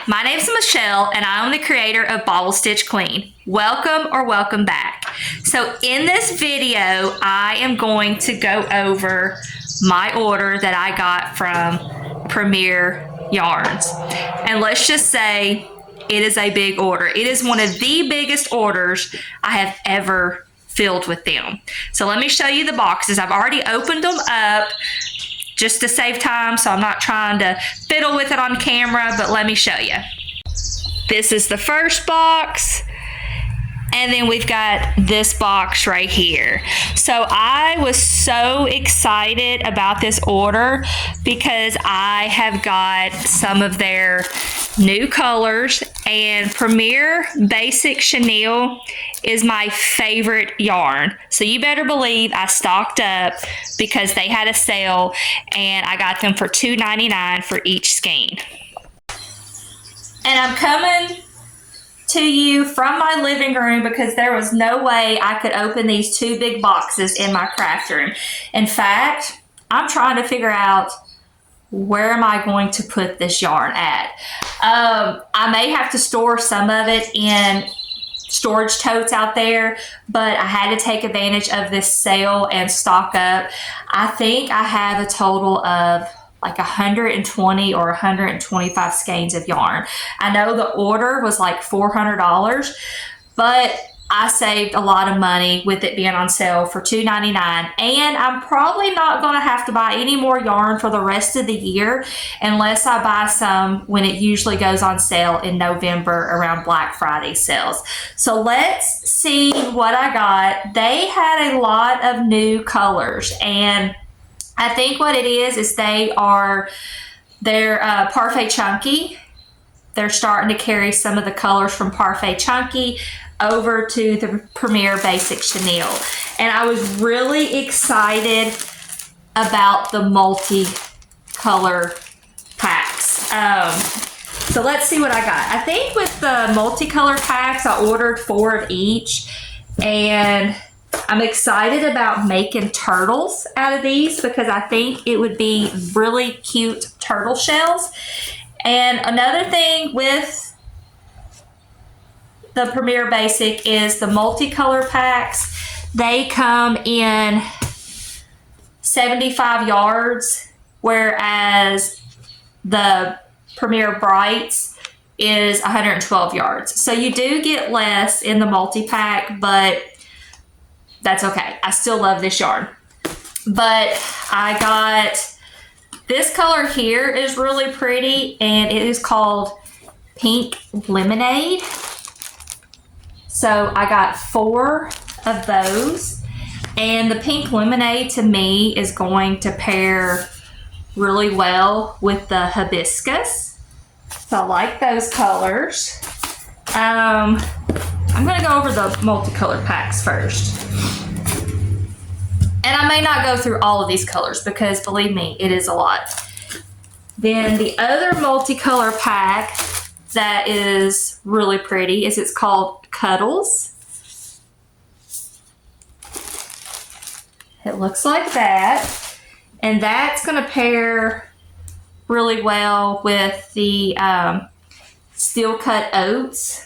Hi, my name is Michelle and I'm the creator of Bobble Stitch Queen. Welcome or welcome back. So in this video, I am going to go over my order that I got from Premier Yarns. And let's just say it is a big order. It is one of the biggest orders I have ever filled with them. So let me show you the boxes. I've already opened them up just to save time, so I'm not trying to fiddle with it on camera, but let me show you. This is the first box, and then we've got this box right here. So I was so excited about this order because I have got some of their new colors, and Premier Basic Chenille is my favorite yarn. So you better believe I stocked up because they had a sale and I got them for $2.99 for each skein. And I'm coming to you from my living room because there was no way I could open these two big boxes in my craft room. In fact, I'm trying to figure out where am I going to put this yarn at. I may have to store some of it in storage totes out there, but I had to take advantage of this sale and stock up. I think I have a total of like 120 or 125 skeins of yarn. I know the order was like $400, but I saved a lot of money with it being on sale for $2.99, and I'm probably not going to have to buy any more yarn for the rest of the year unless I buy some when it usually goes on sale in November around Black Friday sales. So let's see what I got. They had a lot of new colors, and I think what it is they're Parfait Chunky. They're starting to carry some of the colors from Parfait Chunky over to the Premier Basic Chenille. And I was really excited about the multicolor packs. So let's see what I got. I think with the multicolor packs, I ordered 4 of each, and I'm excited about making turtles out of these because I think it would be really cute turtle shells. And another thing with the Premier Basic is the multicolor packs. They come in 75 yards, whereas the Premier Brights is 112 yards. So you do get less in the multi-pack, but that's okay. I still love this yarn. But I got this color here is really pretty, and it is called Pink Lemonade. So I got 4 of those, and the Pink Lemonade to me is going to pair really well with the hibiscus. So I like those colors. I'm gonna go over the multicolored packs first. And I may not go through all of these colors because believe me, it is a lot. Then the other multicolor pack that is really pretty is it's called Cuddles. It looks like that. And that's going to pair really well with the steel cut oats.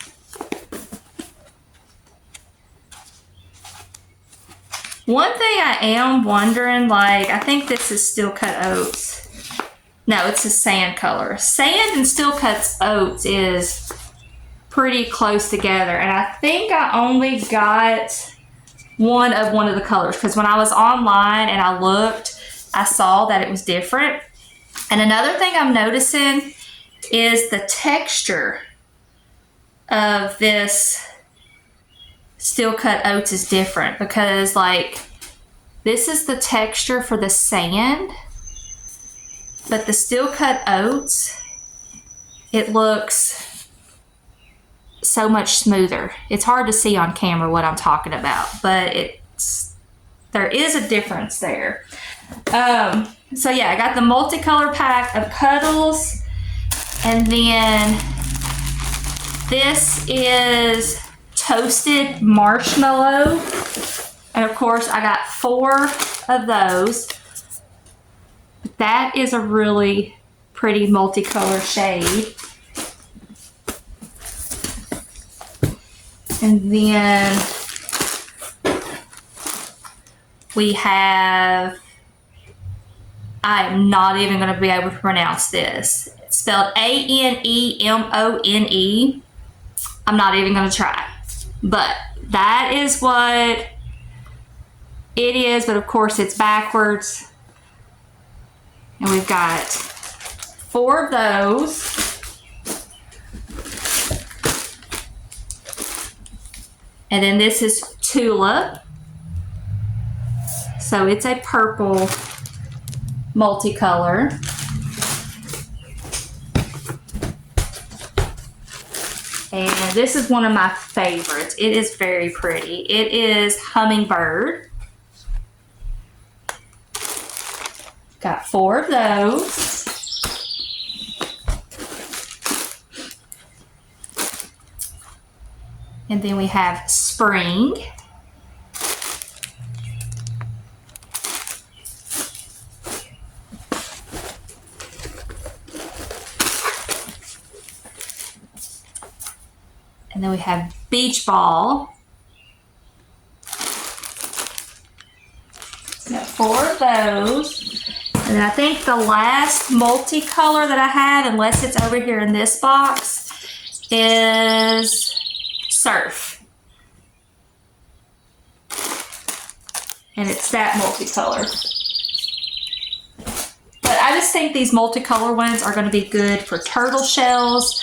One thing I am wondering, like, I think this is steel cut oats. No, it's a sand color. Sand and steel cut oats is pretty close together, and I think I only got one of the colors because when I was online and I looked, I saw that it was different. And another thing I'm noticing is the texture of this steel cut oats is different because, like, this is the texture for the sand, but the steel cut oats, it looks so much smoother. It's hard to see on camera what I'm talking about, but there is a difference there. So yeah, I got the multicolor pack of Cuddles, and then this is Toasted Marshmallow, and of course I got 4 of those. But that is a really pretty multicolor shade. And then we have, I am not even going to be able to pronounce this. It's spelled Anemone. I'm not even going to try. But that is what it is, but of course it's backwards. And we've got 4 of those. And then this is tulip. So it's a purple multicolor. And this is one of my favorites. It is very pretty. It is hummingbird. Got 4 of those. And then we have spring. And then we have beach ball. Got 4 of those. And then I think the last multicolor that I have, unless it's over here in this box, is surf. And it's that multicolor. But I just think these multicolor ones are going to be good for turtle shells.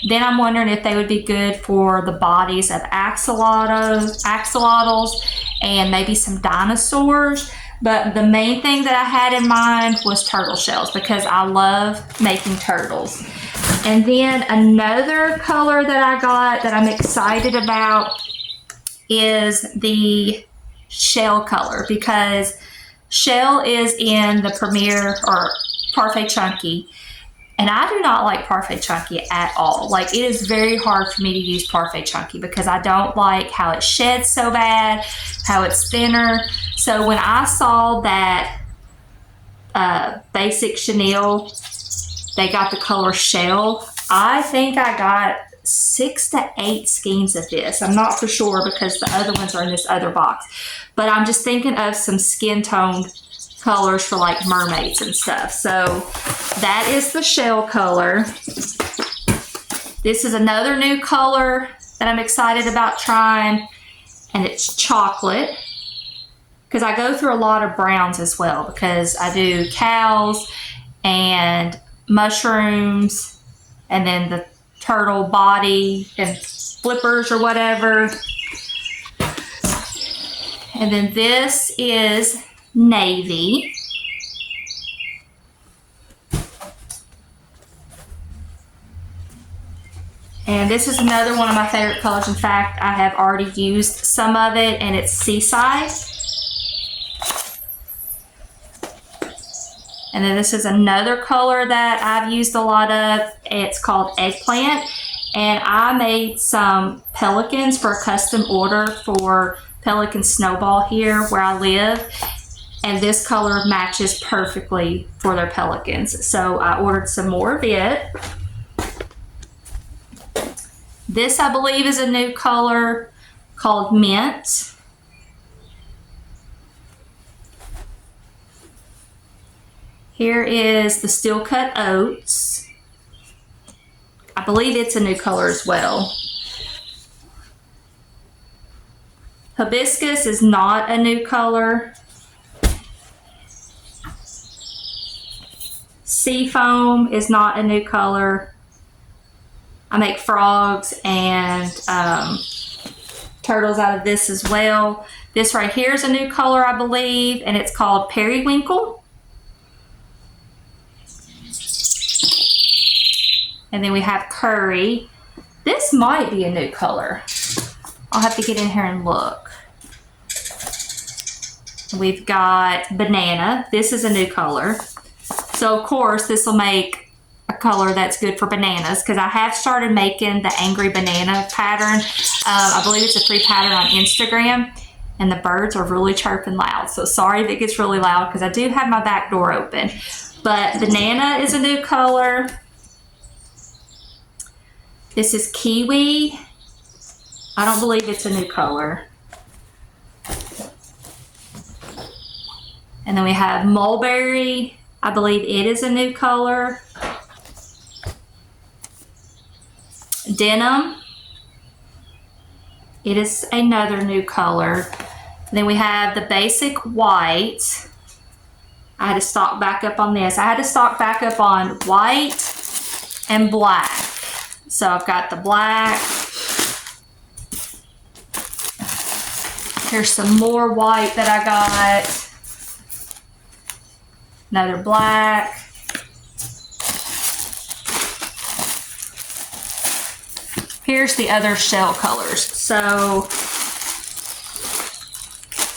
Then I'm wondering if they would be good for the bodies of axolotls and maybe some dinosaurs. But the main thing that I had in mind was turtle shells because I love making turtles. And then another color that I got that I'm excited about is the shell color, because shell is in the Premier or Parfait Chunky. And I do not like Parfait Chunky at all. Like, it is very hard for me to use Parfait Chunky because I don't like how it sheds so bad, how it's thinner. So when I saw that Basic Chenille, they got the color shell, I think I got 6 to 8 skeins of this. I'm not for sure because the other ones are in this other box. But I'm just thinking of some skin tone colors for like mermaids and stuff. So that is the shell color. This is another new color that I'm excited about trying, and it's chocolate, because I go through a lot of browns as well because I do cows and mushrooms and then the turtle body and flippers or whatever. And then this is navy. And this is another one of my favorite colors. In fact, I have already used some of it, and it's Seaside. And then this is another color that I've used a lot of. It's called Eggplant. And I made some pelicans for a custom order for Pelican Snowball here where I live. And this color matches perfectly for their pelicans. So I ordered some more of it. This, I believe, is a new color called Mint. Here is the Steel Cut Oats. I believe it's a new color as well. Hibiscus is not a new color. Seafoam is not a new color. I make frogs and turtles out of this as well. This right here is a new color, I believe, and it's called Periwinkle. And then we have curry. This might be a new color. I'll have to get in here and look. We've got banana. This is a new color. So of course this will make a color that's good for bananas, because I have started making the angry banana pattern. I believe it's a free pattern on Instagram, and the birds are really chirping loud. So sorry if it gets really loud because I do have my back door open. But banana is a new color. This is kiwi. I don't believe it's a new color. And then we have mulberry. I believe it is a new color. Denim. It is another new color. Then we have the basic white. I had to stock back up on this. I had to stock back up on white and black. So I've got the black. Here's some more white that I got. Another black. Here's the other shell colors. So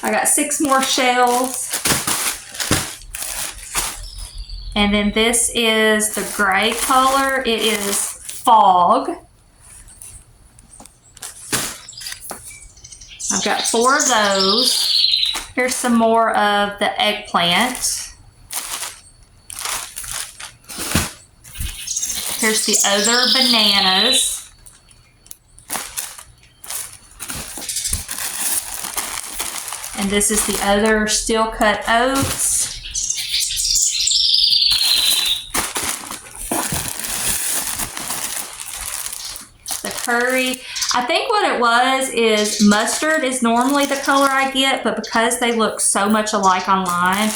I got 6 more shells. And then this is the gray color. It is fog. I've got 4 of those. Here's some more of the eggplant. Here's the other bananas. And this is the other steel cut oats. The curry. I think what it was is mustard is normally the color I get, but because they look so much alike online,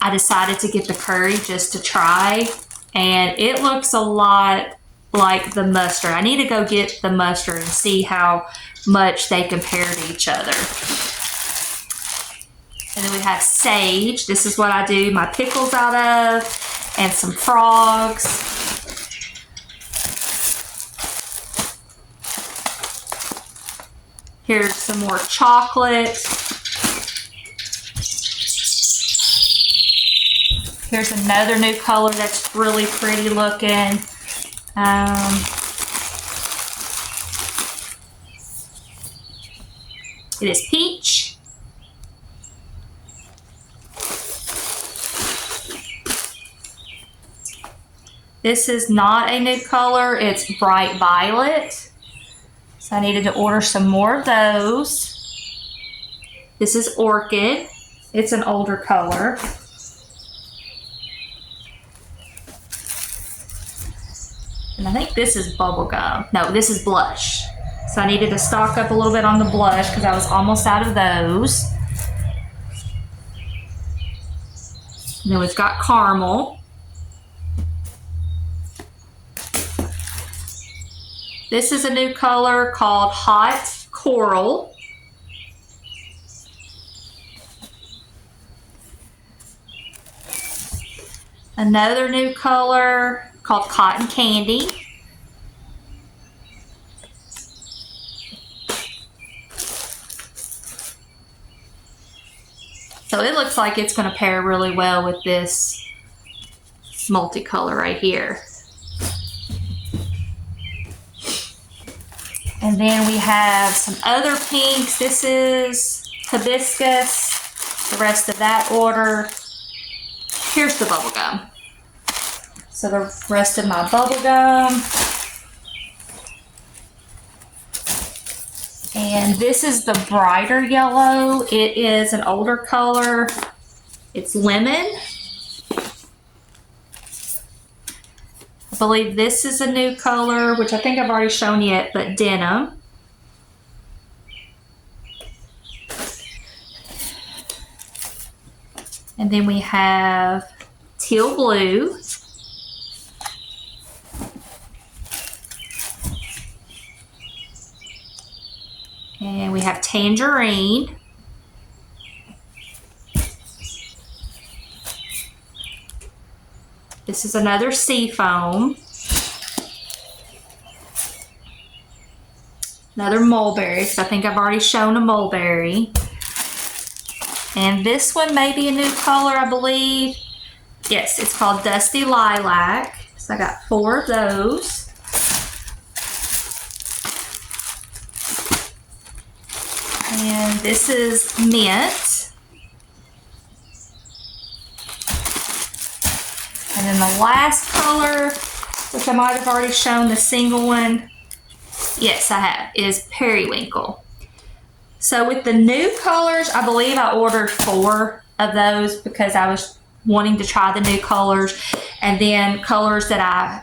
I decided to get the curry just to try. And it looks a lot like the mustard. I need to go get the mustard and see how much they compare to each other. And then we have sage. This is what I do my pickles out of, and some frogs. Here's some more chocolate. Here's another new color that's really pretty looking. It is peach. This is not a new color, it's bright violet. So I needed to order some more of those. This is orchid. It's an older color. And I think this is bubblegum. No, this is blush. So I needed to stock up a little bit on the blush because I was almost out of those. And then we've got caramel. This is a new color called Hot Coral. Another new color called Cotton Candy. So it looks like it's going to pair really well with this multicolor right here. And then we have some other pinks. This is hibiscus. The rest of that order. Here's the bubble gum. So the rest of my bubble gum. And this is the brighter yellow. It is an older color. It's lemon. I believe this is a new color, which I think I've already shown yet, but denim. And then we have teal blue. And we have tangerine. This is another sea foam. Another mulberry, because I think I've already shown a mulberry. And this one may be a new color, I believe. Yes, it's called Dusty Lilac. So I got 4 of those. And this is mint. And then the last color, which I might have already shown the single one, Yes, I have, is periwinkle. So with the new colors, I believe I ordered 4 of those because I was wanting to try the new colors, and then colors that I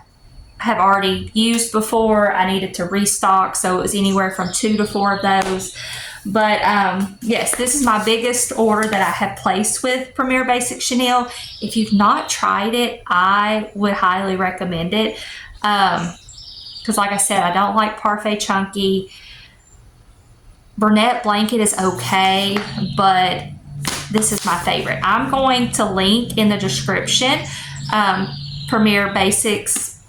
have already used before, I needed to restock, so it was anywhere from 2 to 4 of those. But yes, this is my biggest order that I have placed with Premier Basic Chenille. If you've not tried it, I would highly recommend it. Because like I said, I don't like Parfait Chunky. Burnette Blanket is okay, but this is my favorite. I'm going to link in the description Premier Basics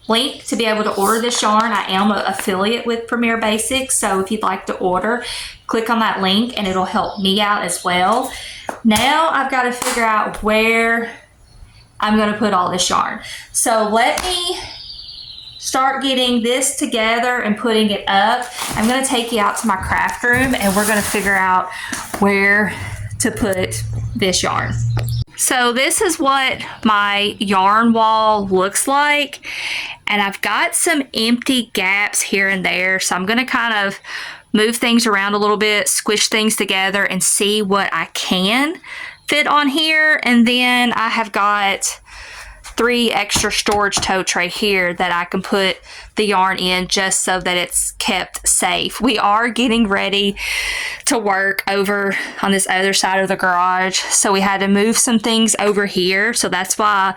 link to be able to order this yarn. I am an affiliate with Premier Basics, so if you'd like to order, click on that link and it'll help me out as well. Now I've got to figure out where I'm going to put all this yarn. So let me start getting this together and putting it up. I'm going to take you out to my craft room and we're going to figure out where to put this yarn. So this is what my yarn wall looks like, and I've got some empty gaps here and there, so I'm going to kind of move things around a little bit, squish things together, and see what I can fit on here. And then I have got 3 extra storage totes right here that I can put the yarn in just so that it's kept safe. We are getting ready to work over on this other side of the garage, so we had to move some things over here, so that's why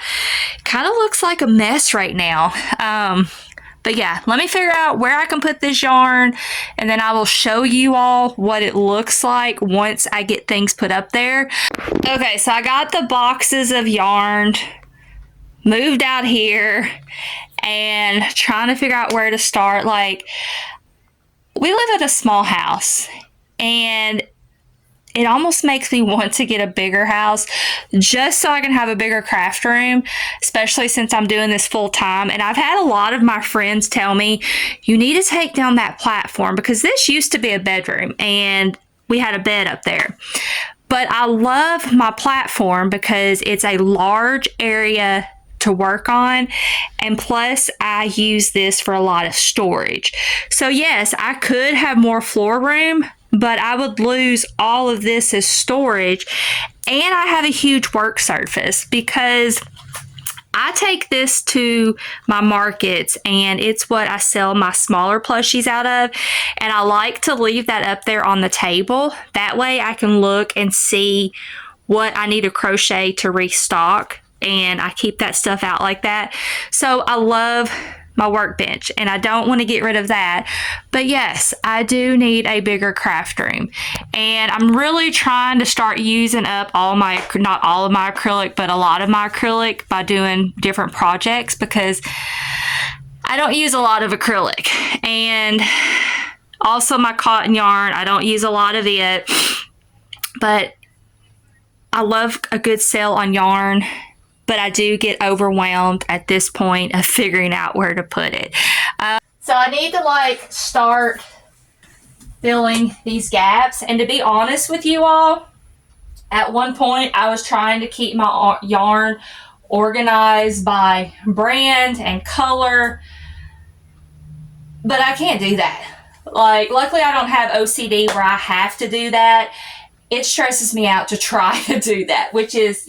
it kind of looks like a mess right now. But yeah, let me figure out where I can put this yarn, and then I will show you all what it looks like once I get things put up there. Okay, so I got the boxes of yarn moved out here and trying to figure out where to start. Like, we live at a small house and it almost makes me want to get a bigger house just so I can have a bigger craft room, especially since I'm doing this full time. And I've had a lot of my friends tell me, you need to take down that platform, because this used to be a bedroom and we had a bed up there. But I love my platform because it's a large area to work on, and plus I use this for a lot of storage. So yes, I could have more floor room, but I would lose all of this as storage, and I have a huge work surface because I take this to my markets and it's what I sell my smaller plushies out of, and I like to leave that up there on the table. That way I can look and see what I need to crochet to restock, and I keep that stuff out like that. So I love my workbench and I don't want to get rid of that. But yes, I do need a bigger craft room, and I'm really trying to start using up not all of my acrylic, but a lot of my acrylic by doing different projects, because I don't use a lot of acrylic. And also my cotton yarn, I don't use a lot of it, but I love a good sale on yarn. But I do get overwhelmed at this point of figuring out where to put it. So I need to start filling these gaps. And to be honest with you all, at one point I was trying to keep my yarn organized by brand and color, but I can't do that. Luckily I don't have OCD where I have to do that. It stresses me out to try to do that, which is,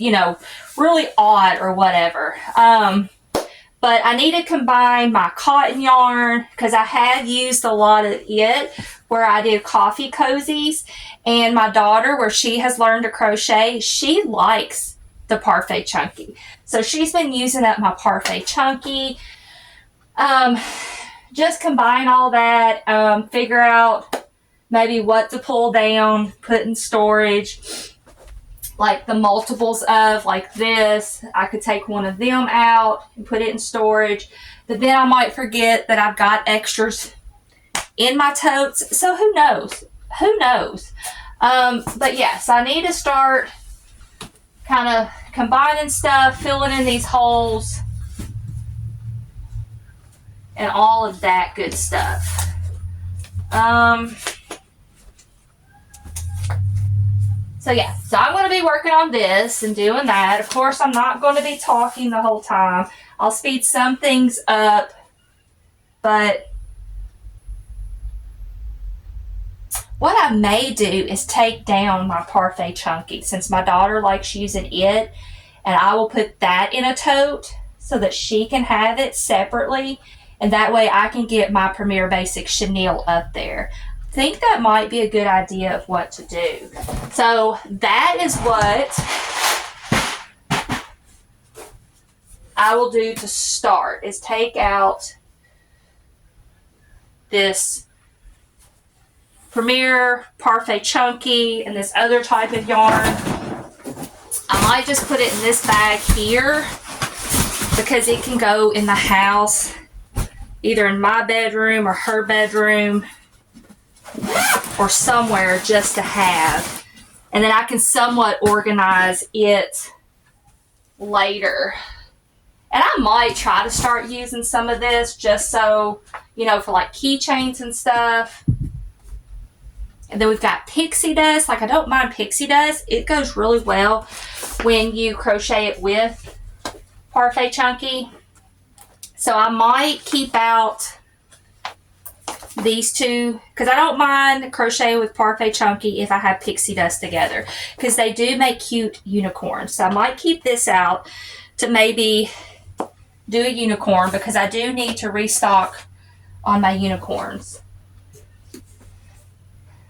really odd or whatever. But I need to combine my cotton yarn, because I had used a lot of it where I did coffee cozies, and my daughter, where she has learned to crochet, she likes the Parfait Chunky. So she's been using up my Parfait Chunky. Just combine all that, figure out maybe what to pull down, put in storage. Like the multiples of this, I could take one of them out and put it in storage, but then I might forget that I've got extras in my totes, so who knows? But yes, I need to start kind of combining stuff, filling in these holes, and all of that good stuff. So yeah, so I'm going to be working on this and doing that. Of course, I'm not going to be talking the whole time. I'll speed some things up but what I may do is take down my Parfait Chunky, since my daughter likes using it, and I will put that in a tote so that she can have it separately, and that way I can get my Premier Basics Chenille up there. I think that might be a good idea of what to do. So that is what I will do to start, is take out this Premier Parfait Chunky and this other type of yarn. I might just put it in this bag here because it can go in the house, either in my bedroom or her bedroom or somewhere just to have. And then I can somewhat organize it later. And I might try to start using some of this just so, you know, for like keychains and stuff. And then we've got pixie dust. Like, I don't mind pixie dust. It goes really well when you crochet it with Parfait Chunky. So I might keep out these two, because I don't mind crocheting with Parfait Chunky if I have pixie dust together, because they do make cute unicorns. So I might keep this out to maybe do a unicorn, because I do need to restock on my unicorns.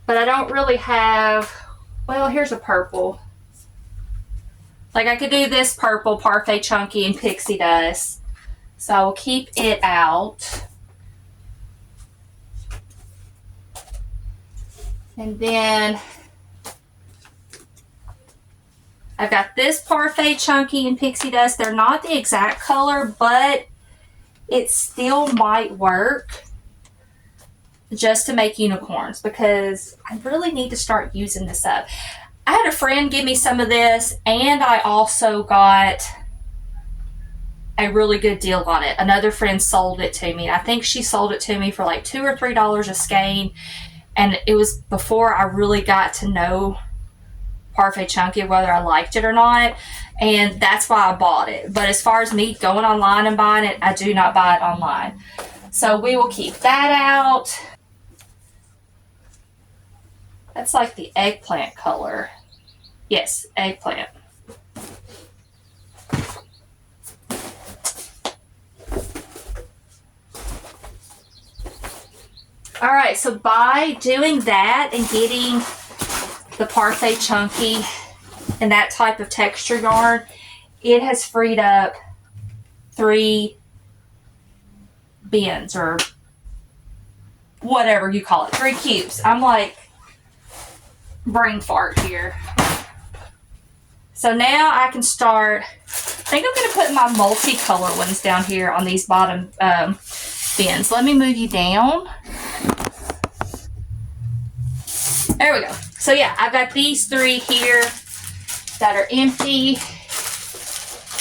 But I don't really have, well, here's a purple. Like, I could do this purple Parfait Chunky and pixie dust. So I will keep it out. And then I've got this Parfait Chunky and pixie dust. They're not the exact color, but it still might work just to make unicorns, because I really need to start using this up. I had a friend give me some of this, and I also got a really good deal on it. Another friend sold it to me. I think she sold it to me for like $2 or $3 a skein, and it was before I really got to know Parfait Chunky, whether I liked it or not, and that's why I bought it. But as far as me going online and buying it, I do not buy it online. So we will keep that out. That's like the eggplant color. Yes, eggplant. All right, so by doing that and getting the Parfait Chunky and that type of texture yarn, it has freed up 3 bins, or whatever you call it, 3 cubes. I'm like brain fart here. So now I can start, I think I'm going to put my multicolor ones down here on these bottom bins. Let me move you down. There we go. So yeah, I've got these 3 here that are empty,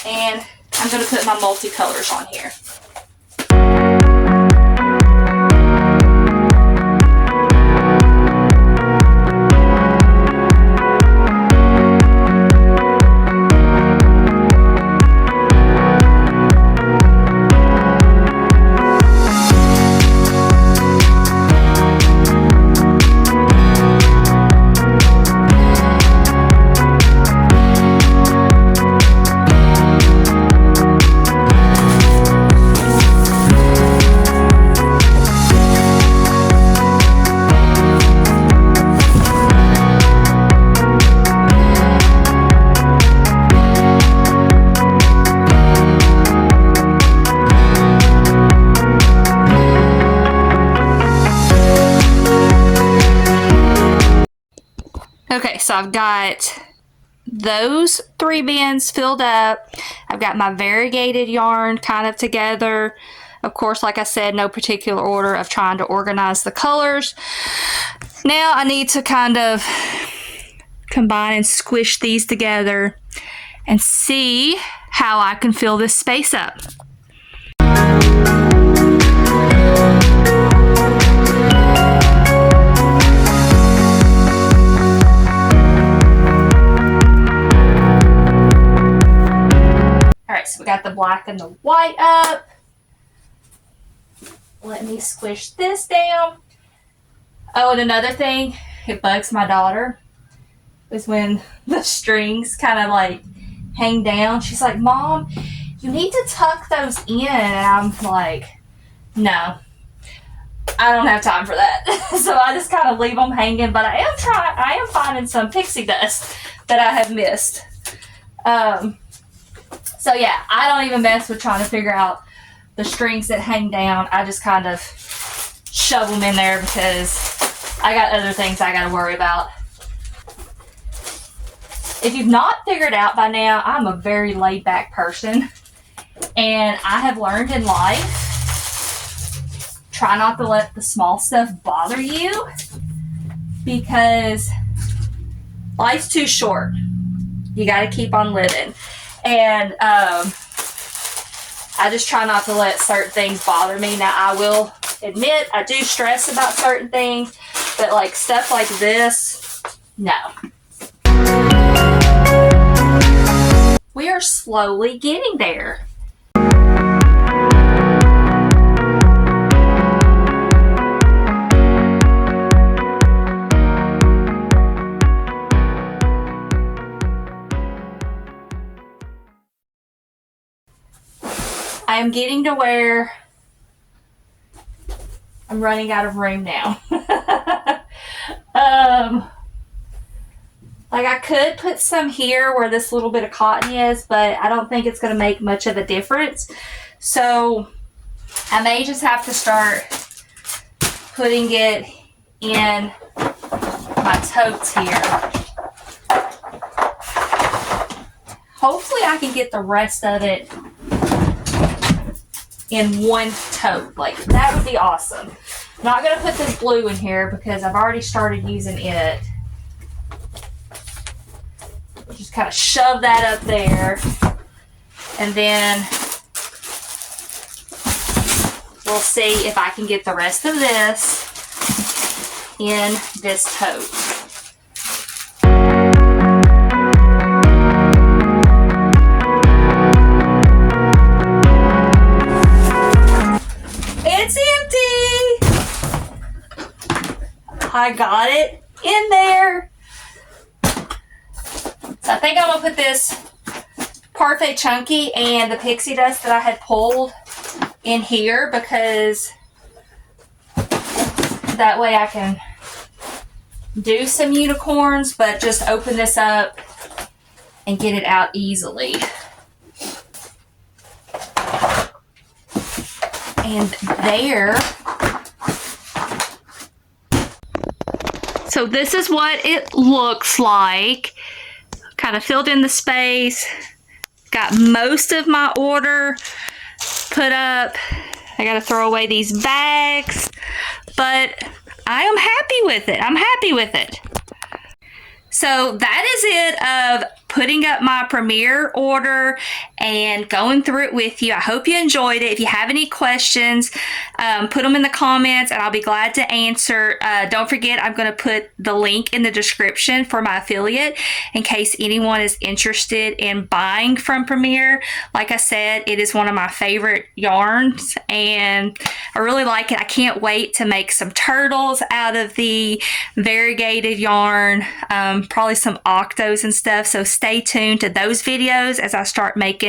and I'm going to put my multicolors on here. Okay, so I've got those 3 bins filled up. I've got my variegated yarn kind of together. Of course, like I said, no particular order of trying to organize the colors. Now I need to kind of combine and squish these together and see how I can fill this space up. So we got the black and the white up. let me squish this down. Oh, and another thing, it bugs my daughter, is when the strings kind of like hang down. She's like, Mom, you need to tuck those in. And I'm like, no, I don't have time for that. So I just kind of leave them hanging, but I am finding some pixie dust that I have missed. So yeah, I don't even mess with trying to figure out the strings that hang down. I just kind of shove them in there because I got other things I got to worry about. If you've not figured out by now, I'm a very laid back person, and I have learned in life, try not to let the small stuff bother you, because life's too short. You got to keep on living. And I just try not to let certain things bother me. Now, I will admit I do stress about certain things, but like stuff like this, no. We are slowly getting there. I am getting to where I'm running out of room now. Like I could put some here where this little bit of cotton is, but I don't think it's going to make much of a difference. So I may just have to start putting it in my totes here. Hopefully I can get the rest of it in one tote. Like that would be awesome. I'm not going to put this blue in here because I've already started using it. Just kind of shove that up there, and then we'll see if I can get the rest of this in this tote. It's empty! I got it in there. So I think I'm going to put this Parfait Chunky and the pixie dust that I had pulled in here, because that way I can do some unicorns, but just open this up and get it out easily. And there. So this is what it looks like. Kind of filled in the space, got most of my order put up. I got to throw away these bags, but I am happy with it. I'm happy with it. So that is it of putting up my Premier order and going through it with you. I hope you enjoyed it. If you have any questions, put them in the comments and I'll be glad to answer. Don't forget, I'm going to put the link in the description for my affiliate in case anyone is interested in buying from Premier. Like I said, it is one of my favorite yarns and I really like it. I can't wait to make some turtles out of the variegated yarn, probably some octos and stuff. So stay tuned to those videos as I start making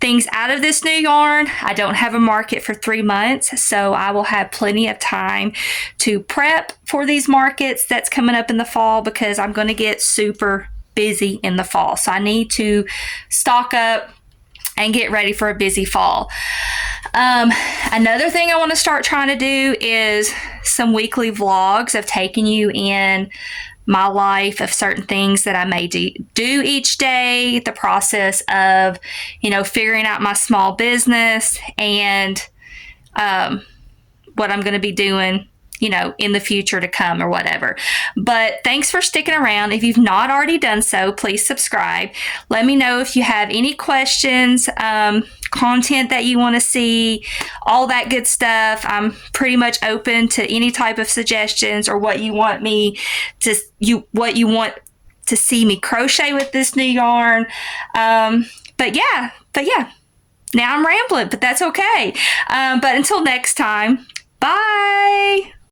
things out of this new yarn. I don't have a market for 3 months, so I will have plenty of time to prep for these markets that's coming up in the fall, because I'm going to get super busy in the fall. So I need to stock up and get ready for a busy fall. Another thing I want to start trying to do is some weekly vlogs of taking you in my life of certain things that I may do each day, the process of, figuring out my small business and what I'm going to be doing, in the future to come or whatever. But thanks for sticking around. If you've not already done so, please subscribe. Let me know if you have any questions, content that you want to see, all that good stuff. I'm pretty much open to any type of suggestions or what you want to see me crochet with this new yarn. But yeah, Now I'm rambling, but that's okay. But until next time, bye.